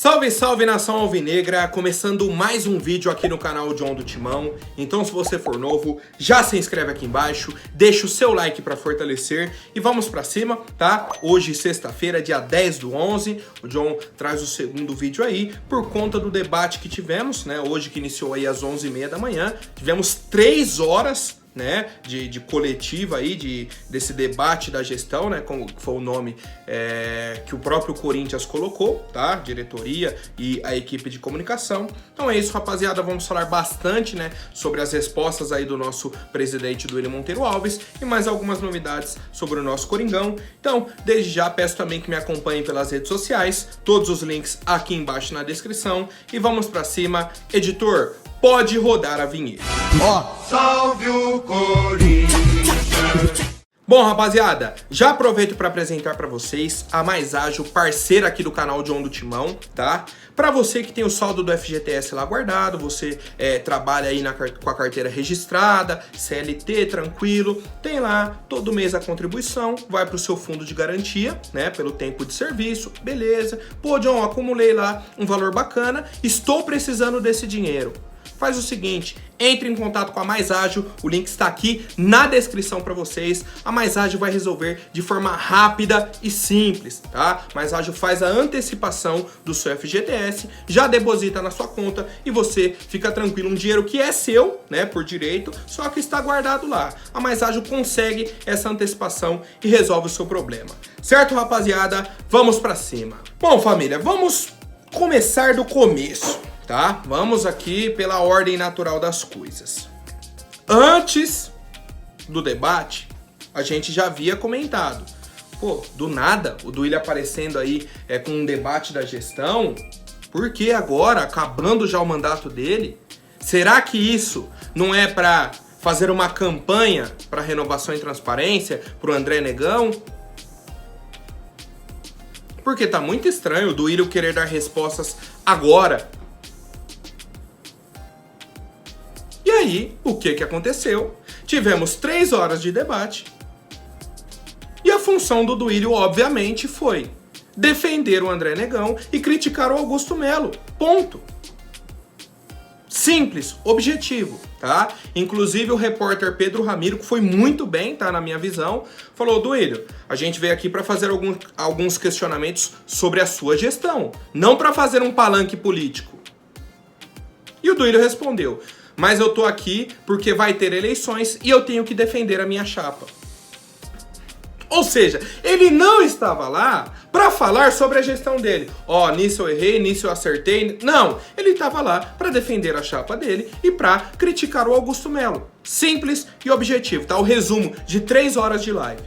Salve, salve nação alvinegra, começando mais um vídeo aqui no canal John do Timão. Então se você for novo, já se inscreve aqui embaixo, deixa o seu like para fortalecer e vamos pra cima, tá? Hoje, sexta-feira, dia 10/11, o John traz o segundo vídeo aí por conta do debate que tivemos, né? Hoje que iniciou aí às 11h30 da manhã, tivemos 3 horas, né, de coletiva aí, desse debate da gestão, né, como foi o nome que o próprio Corinthians colocou, tá, diretoria e a equipe de comunicação. Então é isso, rapaziada, vamos falar bastante, né, sobre as respostas aí do nosso presidente Duílio Monteiro Alves e mais algumas novidades sobre o nosso Coringão. Então, desde já, peço também que me acompanhem pelas redes sociais, todos os links aqui embaixo na descrição e vamos pra cima. Editor, pode rodar a vinheta. Ó, salve o Corinthians! Bom, rapaziada, já aproveito para apresentar para vocês a Mais Ágil, parceira aqui do canal John do Timão, tá? Para você que tem o saldo do FGTS lá guardado, você trabalha aí com a carteira registrada, CLT, tranquilo, tem lá todo mês a contribuição, vai para o seu fundo de garantia, né, pelo tempo de serviço, beleza. Pô, John, acumulei lá um valor bacana, estou precisando desse dinheiro. Faz o seguinte, entre em contato com a Mais Ágil, o link está aqui na descrição para vocês. A Mais Ágil vai resolver de forma rápida e simples, tá? A Mais Ágil faz a antecipação do seu FGTS, já deposita na sua conta e você fica tranquilo, um dinheiro que é seu, né, por direito, só que está guardado lá. A Mais Ágil consegue essa antecipação e resolve o seu problema. Certo, rapaziada? Vamos para cima. Bom, família, vamos começar do começo. Tá? Vamos aqui pela ordem natural das coisas. Antes do debate, a gente já havia comentado. Pô, do nada, o Duílio aparecendo aí com um debate da gestão. Por que agora, acabando já o mandato dele? Será que isso não é para fazer uma campanha para renovação e transparência pro André Negão? Porque tá muito estranho o Duílio querer dar respostas agora. E aí, o que aconteceu? Tivemos 3 horas de debate e a função do Duílio, obviamente, foi defender o André Negão e criticar o Augusto Melo. Ponto. Simples, objetivo, tá? Inclusive o repórter Pedro Ramiro, que foi muito bem, tá, na minha visão, falou: Duílio, a gente veio aqui para fazer alguns questionamentos sobre a sua gestão, não para fazer um palanque político. E o Duílio respondeu: mas eu tô aqui porque vai ter eleições e eu tenho que defender a minha chapa. Ou seja, ele não estava lá para falar sobre a gestão dele. Ó, nisso eu errei, nisso eu acertei. Não, ele estava lá para defender a chapa dele e para criticar o Augusto Melo. Simples e objetivo, tá? O resumo de 3 horas de live.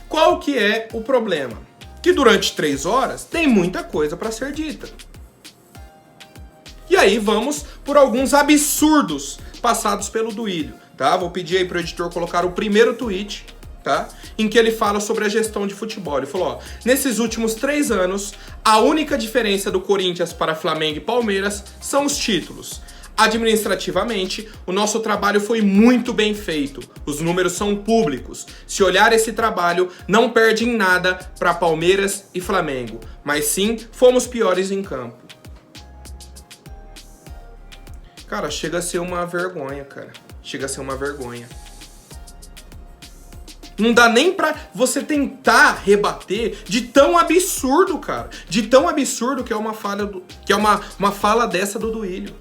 Qual que é o problema? Que durante 3 horas tem muita coisa para ser dita. E aí vamos por alguns absurdos passados pelo Duílio, tá? Vou pedir aí pro editor colocar o primeiro tweet, tá? Em que ele fala sobre a gestão de futebol. Ele falou, ó: nesses últimos 3 anos, a única diferença do Corinthians para Flamengo e Palmeiras são os títulos. Administrativamente, o nosso trabalho foi muito bem feito. Os números são públicos. Se olhar esse trabalho, não perde em nada para Palmeiras e Flamengo, mas sim fomos piores em campo. Cara, chega a ser uma vergonha, cara. Chega a ser uma vergonha. Não dá nem pra você tentar rebater de tão absurdo, cara. De tão absurdo que é uma fala dessa do Duílio.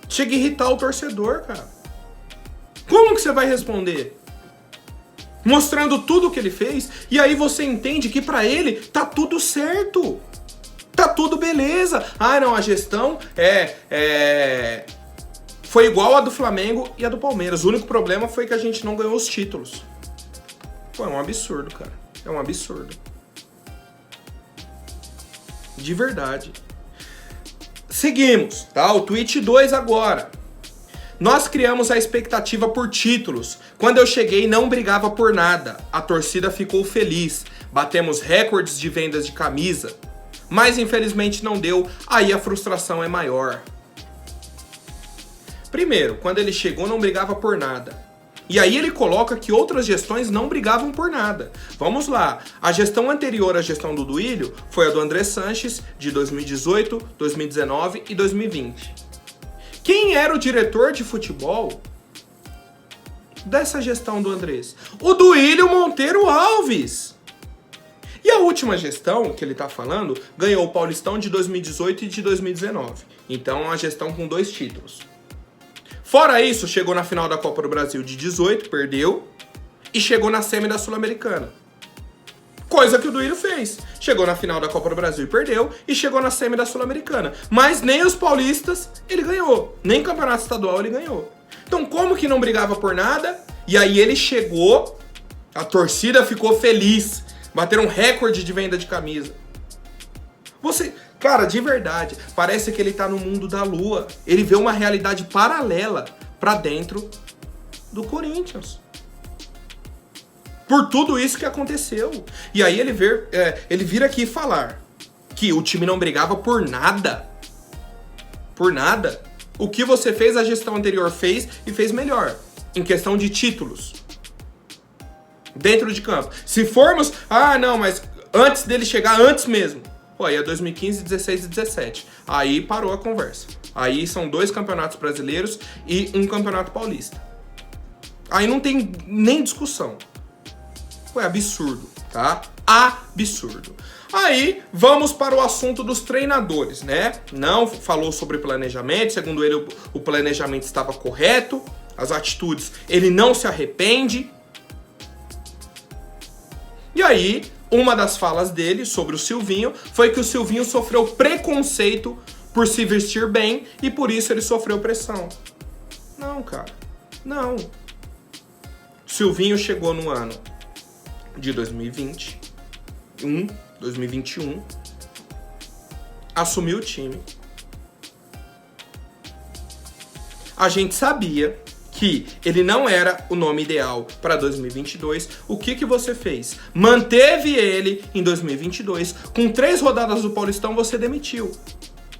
Chega a irritar o torcedor, cara. Como que você vai responder? Mostrando tudo o que ele fez, e aí você entende que pra ele tá tudo certo. Tá tudo beleza. Ah, não, a gestão foi igual a do Flamengo e a do Palmeiras. O único problema foi que a gente não ganhou os títulos. Pô, é um absurdo, cara. É um absurdo. De verdade. Seguimos, tá? O tweet 2 agora. Nós criamos a expectativa por títulos. Quando eu cheguei, não brigava por nada. A torcida ficou feliz. Batemos recordes de vendas de camisa. Mas infelizmente não deu, aí a frustração é maior. Primeiro, quando ele chegou não brigava por nada. E aí ele coloca que outras gestões não brigavam por nada. Vamos lá. A gestão anterior à gestão do Duílio foi a do André Sanches, de 2018, 2019 e 2020. Quem era o diretor de futebol dessa gestão do Andrés? O Duílio Monteiro Alves. E a última gestão que ele tá falando ganhou o Paulistão de 2018 e de 2019. Então, uma gestão com 2 títulos. Fora isso, chegou na final da Copa do Brasil de 18, perdeu, e chegou na semi da Sul-Americana. Coisa que o Duílio fez. Chegou na final da Copa do Brasil e perdeu, e chegou na semi da Sul-Americana. Mas nem os paulistas ele ganhou, nem campeonato estadual ele ganhou. Então como que não brigava por nada? E aí ele chegou, a torcida ficou feliz, bateram um recorde de venda de camisa. Cara, de verdade, parece que ele tá no mundo da lua. Ele vê uma realidade paralela pra dentro do Corinthians. Por tudo isso que aconteceu. E aí ele vira aqui falar que o time não brigava por nada. Por nada. O que você fez, a gestão anterior fez e fez melhor. Em questão de títulos. Dentro de campo. Se formos... não, mas antes dele chegar, antes mesmo. Pô, aí é 2015, 16 e 17. Aí parou a conversa. Aí são 2 campeonatos brasileiros e um campeonato paulista. Aí não tem nem discussão. Pô, é absurdo, tá? Absurdo. Aí vamos para o assunto dos treinadores, né? Não falou sobre planejamento. Segundo ele, o planejamento estava correto. As atitudes, ele não se arrepende. E aí... uma das falas dele sobre o Silvinho foi que o Silvinho sofreu preconceito por se vestir bem e por isso ele sofreu pressão. Não, cara. Não. O Silvinho chegou no ano de 2021, assumiu o time. A gente sabia que ele não era o nome ideal para 2022, o que você fez? Manteve ele em 2022, com 3 rodadas do Paulistão você demitiu.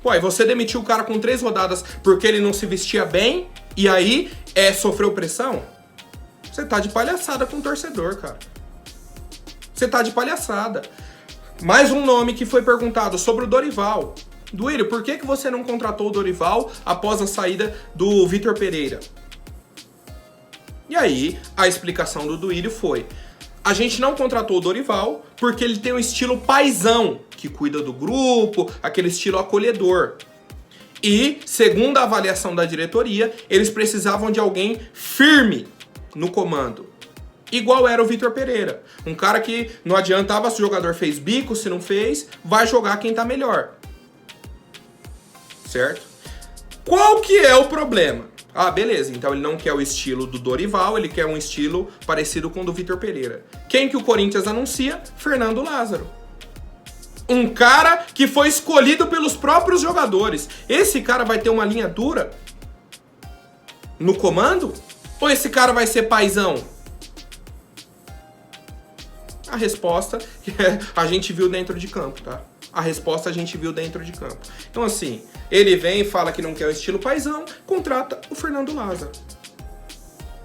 Pô, e você demitiu o cara com 3 rodadas porque ele não se vestia bem, e aí sofreu pressão? Você tá de palhaçada com o torcedor, cara. Você tá de palhaçada. Mais um nome que foi perguntado sobre o Dorival. Duílio, por que você não contratou o Dorival após a saída do Vitor Pereira? E aí, a explicação do Duílio foi: a gente não contratou o Dorival porque ele tem um estilo paizão, que cuida do grupo, aquele estilo acolhedor. E, segundo a avaliação da diretoria, eles precisavam de alguém firme no comando. Igual era o Vitor Pereira. Um cara que não adiantava se o jogador fez bico, se não fez, vai jogar quem tá melhor. Certo? Qual que é o problema? Beleza, então ele não quer o estilo do Dorival, ele quer um estilo parecido com o do Vitor Pereira. Quem que o Corinthians anuncia? Fernando Lázaro. Um cara que foi escolhido pelos próprios jogadores. Esse cara vai ter uma linha dura no comando? Ou esse cara vai ser paizão? A resposta a gente viu dentro de campo, tá? A resposta a gente viu dentro de campo. Então assim, ele vem e fala que não quer o estilo paizão, contrata o Fernando Lázaro.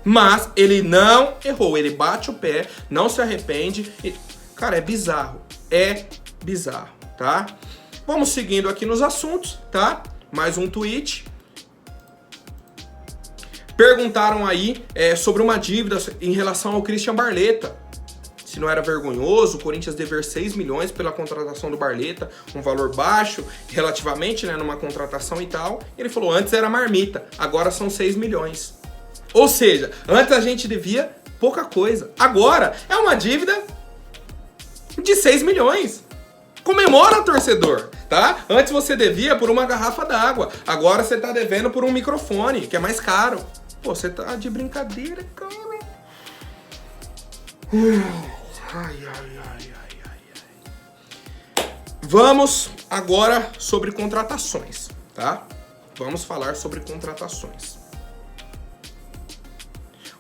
Mas ele não errou, ele bate o pé, não se arrepende. Cara, é bizarro. É bizarro, tá? Vamos seguindo aqui nos assuntos, tá? Mais um tweet. Perguntaram aí sobre uma dívida em relação ao Christian Barletta. Se não era vergonhoso o Corinthians dever 6 milhões pela contratação do Barletta, um valor baixo relativamente, né, numa contratação e tal. Ele falou, antes era marmita, agora são 6 milhões. Ou seja, antes a gente devia pouca coisa. Agora é uma dívida de 6 milhões. Comemora, torcedor, tá? Antes você devia por uma garrafa d'água, agora você tá devendo por um microfone, que é mais caro. Pô, você tá de brincadeira, cara. Vamos agora sobre contratações, tá? Vamos falar sobre contratações.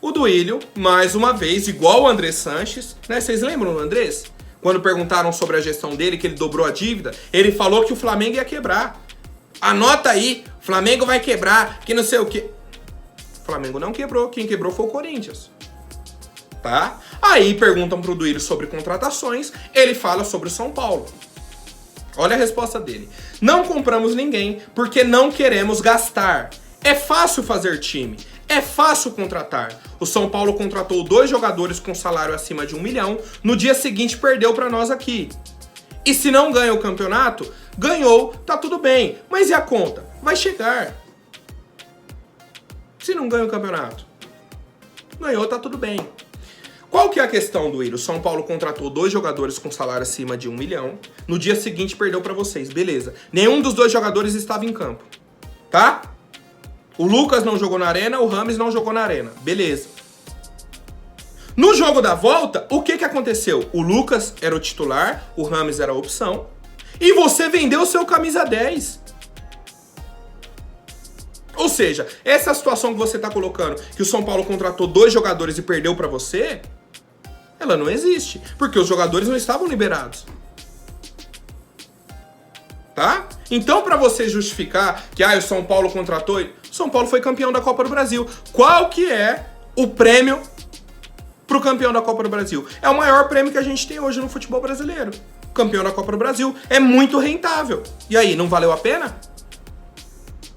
O Duílio, mais uma vez, igual o André Sanches, né? Vocês lembram do Andrés? Quando perguntaram sobre a gestão dele, que ele dobrou a dívida, ele falou que o Flamengo ia quebrar. Anota aí, Flamengo vai quebrar, que não sei o quê. O Flamengo não quebrou, quem quebrou foi o Corinthians. Tá? Aí perguntam pro Duílio sobre contratações, ele fala sobre o São Paulo. Olha a resposta dele. Não compramos ninguém porque não queremos gastar. É fácil fazer time. É fácil contratar. O São Paulo contratou 2 jogadores com salário acima de 1 milhão. No dia seguinte perdeu para nós aqui. E se não ganha o campeonato, ganhou, tá tudo bem. Mas e a conta? Vai chegar. Se não ganha o campeonato, ganhou, tá tudo bem. Qual que é a questão, Duílio? O São Paulo contratou 2 jogadores com salário acima de 1 milhão. No dia seguinte perdeu pra vocês. Beleza. Nenhum dos 2 jogadores estava em campo. Tá? O Lucas não jogou na arena, o Rames não jogou na arena. Beleza. No jogo da volta, o que aconteceu? O Lucas era o titular, o Rames era a opção. E você vendeu o seu camisa 10. Ou seja, essa situação que você tá colocando, que o São Paulo contratou 2 jogadores e perdeu pra você, ela não existe, porque os jogadores não estavam liberados. Tá? Então, pra você justificar que o São Paulo contratou, o São Paulo foi campeão da Copa do Brasil. Qual que é o prêmio pro campeão da Copa do Brasil? É o maior prêmio que a gente tem hoje no futebol brasileiro. O campeão da Copa do Brasil é muito rentável. E aí, não valeu a pena?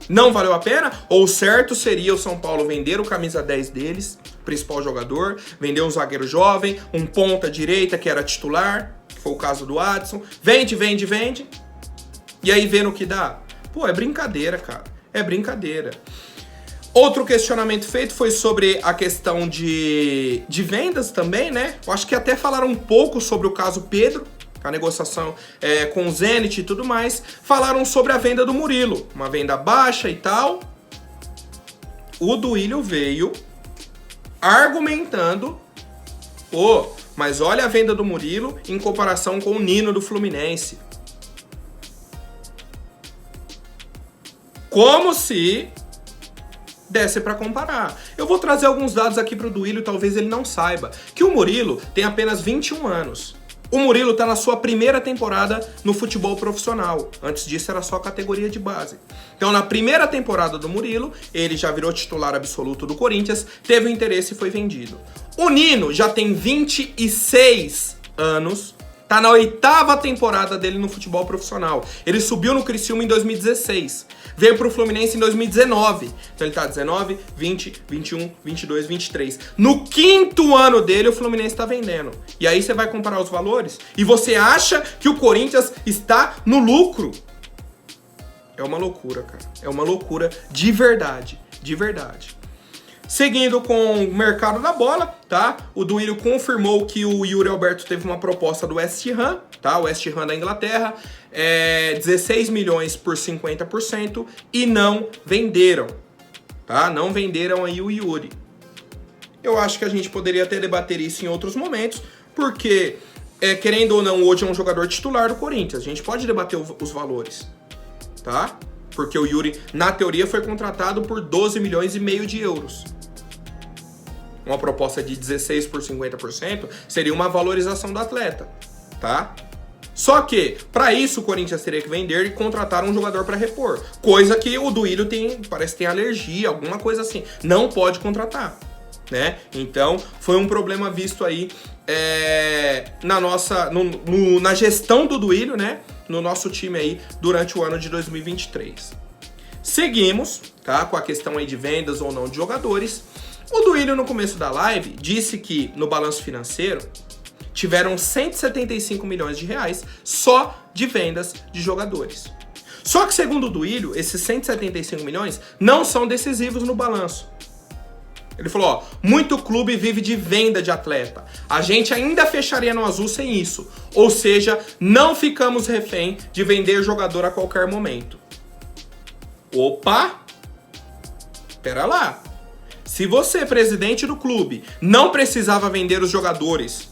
Não valeu a pena? Ou certo seria o São Paulo vender o camisa 10 deles, principal jogador, vender um zagueiro jovem, um ponta direita que era titular, que foi o caso do Adson, vende, e aí vê no que dá? Pô, é brincadeira, cara, é brincadeira. Outro questionamento feito foi sobre a questão de vendas também, né? Eu acho que até falaram um pouco sobre o caso Pedro, a negociação com o Zenit e tudo mais. Falaram sobre a venda do Murilo, uma venda baixa e tal. O Duílio veio argumentando, mas olha a venda do Murilo em comparação com o Nino do Fluminense. Como se desse para comparar. Eu vou trazer alguns dados aqui pro Duílio, talvez ele não saiba, que o Murilo tem apenas 21 anos. O Murilo tá na sua primeira temporada no futebol profissional. Antes disso era só categoria de base. Então na primeira temporada do Murilo, ele já virou titular absoluto do Corinthians, teve o interesse e foi vendido. O Nino já tem 26 anos, tá na 8ª temporada dele no futebol profissional. Ele subiu no Criciúma em 2016. Veio pro Fluminense em 2019. Então ele tá 19, 20, 21, 22, 23. No 5º ano dele, o Fluminense tá vendendo. E aí você vai comparar os valores e você acha que o Corinthians está no lucro. É uma loucura, cara. É uma loucura de verdade. De verdade. Seguindo com o mercado da bola, tá? O Duílio confirmou que o Yuri Alberto teve uma proposta do West Ham, tá? O West Ham da Inglaterra, 16 milhões por 50% e não venderam, tá? Não venderam aí o Yuri. Eu acho que a gente poderia até debater isso em outros momentos, porque, querendo ou não, hoje é um jogador titular do Corinthians. A gente pode debater os valores, tá? Porque o Yuri, na teoria, foi contratado por 12 milhões e meio de euros. Uma proposta de 16 por 50% seria uma valorização do atleta, tá? Só que, para isso, o Corinthians teria que vender e contratar um jogador para repor. Coisa que o Duílio parece que tem alergia, alguma coisa assim. Não pode contratar, né? Então, foi um problema visto aí na gestão do Duílio, né? No nosso time aí durante o ano de 2023. Seguimos, tá? Com a questão aí de vendas ou não de jogadores. O Duílio, no começo da live, disse que no balanço financeiro tiveram 175 milhões de reais só de vendas de jogadores. Só que, segundo o Duílio, esses 175 milhões não são decisivos no balanço. Ele falou, muito clube vive de venda de atleta. A gente ainda fecharia no azul sem isso. Ou seja, não ficamos refém de vender jogador a qualquer momento. Opa! Pera lá. Se você, presidente do clube, não precisava vender os jogadores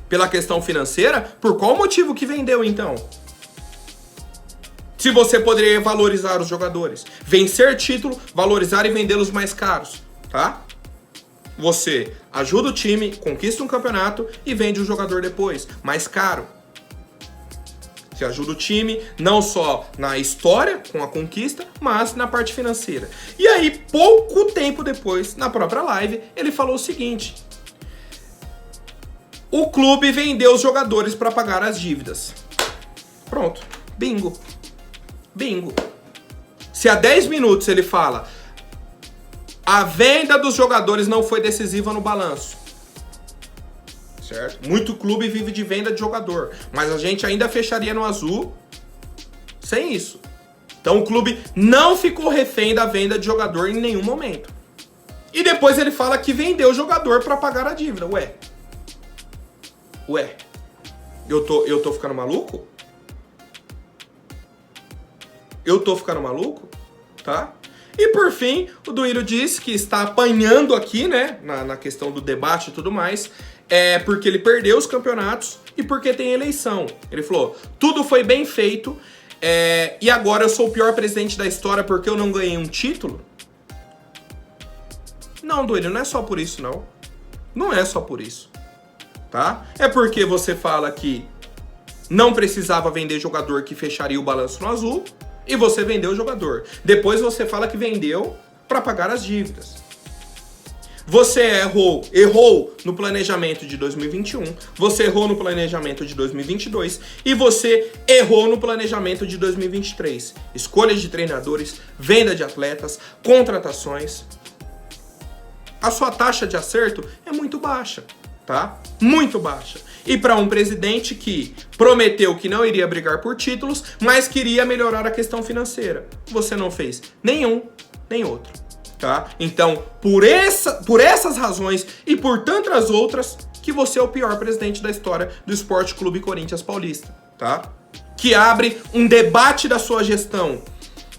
pela questão financeira, por qual motivo que vendeu então? Se você poderia valorizar os jogadores, vencer título, valorizar e vendê-los mais caros, tá? Você ajuda o time, conquista um campeonato e vende o jogador depois, mais caro. Você ajuda o time não só na história, com a conquista, mas na parte financeira. E aí, pouco tempo depois, na própria live, ele falou o seguinte: o clube vendeu os jogadores para pagar as dívidas. Pronto. Bingo. Bingo. Se há 10 minutos ele fala: a venda dos jogadores não foi decisiva no balanço. Certo? Muito clube vive de venda de jogador, mas a gente ainda fecharia no azul sem isso. Então o clube não ficou refém da venda de jogador em nenhum momento. E depois ele fala que vendeu o jogador para pagar a dívida. Ué, eu tô ficando maluco? Eu tô ficando maluco? Tá? E por fim, o Duílio disse que está apanhando aqui, né, na questão do debate e tudo mais, porque ele perdeu os campeonatos e porque tem eleição. Ele falou: tudo foi bem feito, e agora eu sou o pior presidente da história porque eu não ganhei um título? Não, Duílio, não é só por isso, não. Não é só por isso, tá? É porque você fala que não precisava vender jogador que fecharia o balanço no azul, e você vendeu o jogador. Depois você fala que vendeu para pagar as dívidas. Você errou no planejamento de 2021, você errou no planejamento de 2022 e você errou no planejamento de 2023. Escolhas de treinadores, venda de atletas, contratações. A sua taxa de acerto é muito baixa, tá? Muito baixa. E para um presidente que prometeu que não iria brigar por títulos, mas queria melhorar a questão financeira, você não fez nenhum, nem outro. Tá? Então, por essas razões e por tantas outras, que você é o pior presidente da história do Esporte Clube Corinthians Paulista, tá? Que abre um debate da sua gestão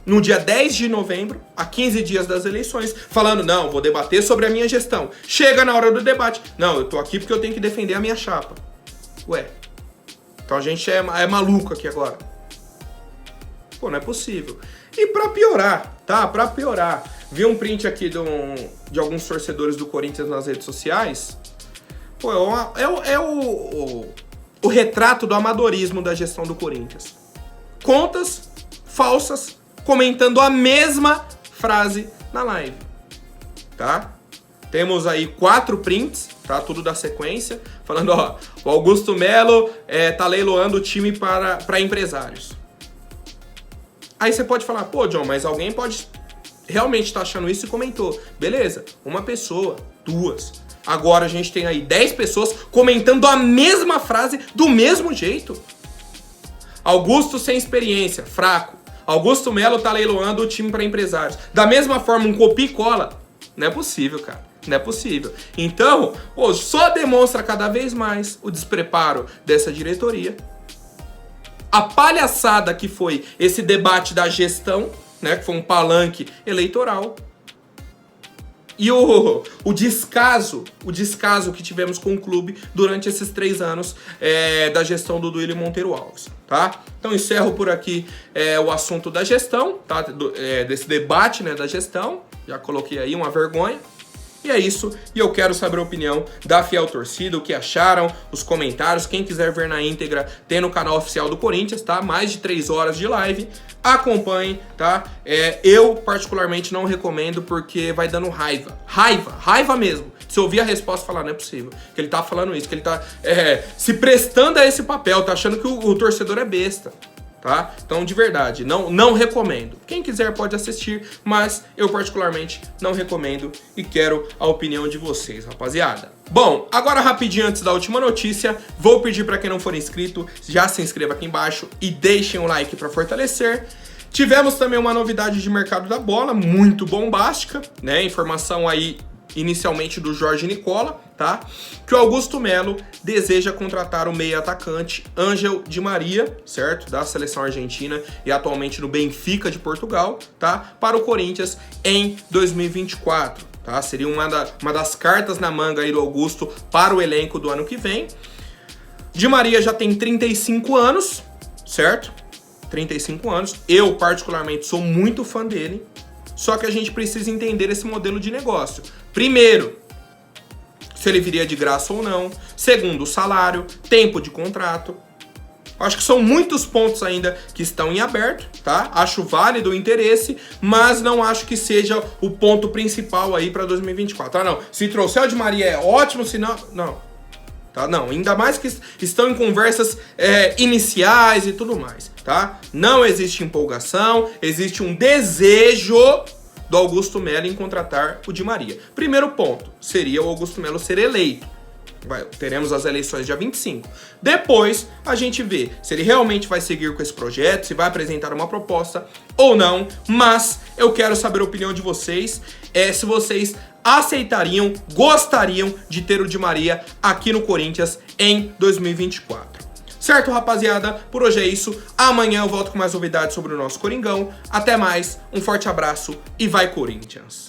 no dia 10 de novembro, a 15 dias das eleições, falando: não, vou debater sobre a minha gestão. Chega na hora do debate: não, eu tô aqui porque eu tenho que defender a minha chapa. Ué, então a gente é maluco aqui agora. Pô, não é possível. E pra piorar, tá? Pra piorar, vi um print aqui de alguns torcedores do Corinthians nas redes sociais. Pô, é o retrato do amadorismo da gestão do Corinthians. Contas falsas comentando a mesma frase na live, tá? Temos aí 4 prints, tá? Tudo da sequência, falando: ó, o Augusto Melo tá leiloando o time para empresários. Aí você pode falar: pô, John, mas alguém pode realmente estar achando isso e comentou. Beleza, uma pessoa, 2. Agora a gente tem aí 10 pessoas comentando a mesma frase do mesmo jeito. Augusto sem experiência, fraco. Augusto Melo tá leiloando o time para empresários. Da mesma forma, um copia e cola. Não é possível, cara. Não é possível. Então, pô, só demonstra cada vez mais o despreparo dessa diretoria. A palhaçada que foi esse debate da gestão, né, que foi um palanque eleitoral. E o descaso que tivemos com o clube durante esses 3 anos da gestão do Duílio Monteiro Alves, tá? Então encerro por aqui o assunto da gestão, tá? Desse debate, né, da gestão. Já coloquei aí uma vergonha. E é isso, e eu quero saber a opinião da fiel torcida, o que acharam, os comentários. Quem quiser ver na íntegra, tem no canal oficial do Corinthians, tá? Mais de 3 horas de live, acompanhe, tá? Eu particularmente não recomendo porque vai dando raiva mesmo. Se ouvir a resposta e falar: não é possível que ele tá falando isso, que ele tá se prestando a esse papel, tá achando que o torcedor é besta. Tá? Então, de verdade, não recomendo. Quem quiser pode assistir, mas eu particularmente não recomendo e quero a opinião de vocês, rapaziada. Bom, agora rapidinho antes da última notícia, vou pedir para quem não for inscrito, já se inscreva aqui embaixo e deixem um like para fortalecer. Tivemos também uma novidade de mercado da bola, muito bombástica, né? Informação aí inicialmente do Jorge Nicola, tá? Que o Augusto Melo deseja contratar o meia atacante Ángel Di Maria, certo? Da seleção argentina e atualmente no Benfica de Portugal, tá? Para o Corinthians em 2024, tá? Seria uma das cartas na manga aí do Augusto para o elenco do ano que vem. Di Maria já tem 35 anos, certo? 35 anos. Eu, particularmente, sou muito fã dele. Só que a gente precisa entender esse modelo de negócio. Primeiro, se ele viria de graça ou não. Segundo, o salário, tempo de contrato. Acho que são muitos pontos ainda que estão em aberto, tá? Acho válido o interesse, mas não acho que seja o ponto principal aí para 2024. Ah, não, se trouxer o Di Maria é ótimo, se não... Não, tá? Não, ainda mais que estão em conversas iniciais e tudo mais, tá? Não existe empolgação, existe um desejo do Augusto Melo em contratar o Di Maria. Primeiro ponto, seria o Augusto Melo ser eleito. Teremos as eleições dia 25. Depois a gente vê se ele realmente vai seguir com esse projeto, se vai apresentar uma proposta ou não. Mas eu quero saber a opinião de vocês, se vocês aceitariam, gostariam de ter o Di Maria aqui no Corinthians em 2024. Certo, rapaziada? Por hoje é isso. Amanhã eu volto com mais novidades sobre o nosso Coringão. Até mais, um forte abraço e vai Corinthians!